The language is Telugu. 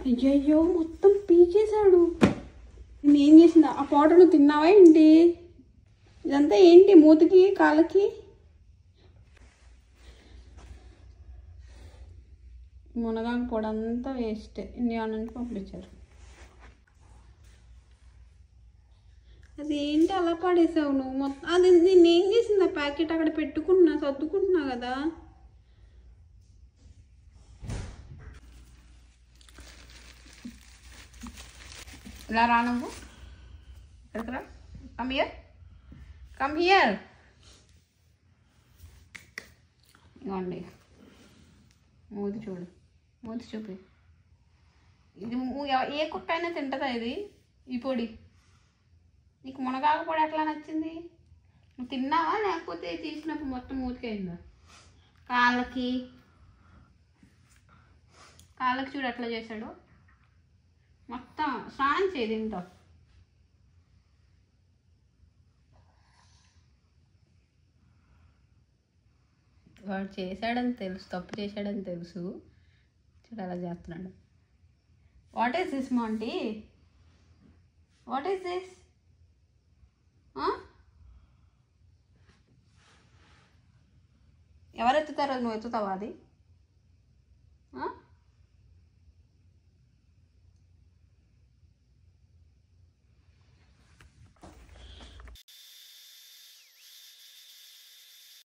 అయ్యయ్యో మొత్తం పీకేశాడు. నేనేం చేసిన? ఆ పౌడర్ నువ్వు తిన్నావా ఏంటి? ఇదంతా ఏంటి మూతికి కాళ్ళకి? మునగాకు పొడి అంతా వేస్ట్. ఇండియా నుంచి పంపించారు. అది ఏంటి అలా పడేసావు నువ్వు మొత్తం? అది నేనేం చేసింది? ఆ ప్యాకెట్ అక్కడ పెట్టుకుంటున్నా, సర్దుకుంటున్నా కదా. ఇలా రా నువ్వు, ఇక్కడికి రా. Come here, come here. ఇవ్వండి, మూతి చూడు, మూతి చూపి. ఇది ఏ కుక్క అయినా తింటుందా ఇది? ఈ పొడి నీకు మునగాకు పొడి ఎట్లా నచ్చింది? నువ్వు తిన్నావా లేకపోతే తీసినప్పుడు మొత్తం మూతికి అయిందా? కాళ్ళకి చూడు ఎట్లా చేశాడు. మొత్తం స్నానం చేయి తింటావు. వాడు చేశాడని తెలుసు, తప్పు చేశాడని తెలుసు, చూడు అలా చేస్తున్నాడు. What is this Monty? What is this? ఎవరు ఎత్తుతారో? నువ్వు ఎత్తుతావా అది?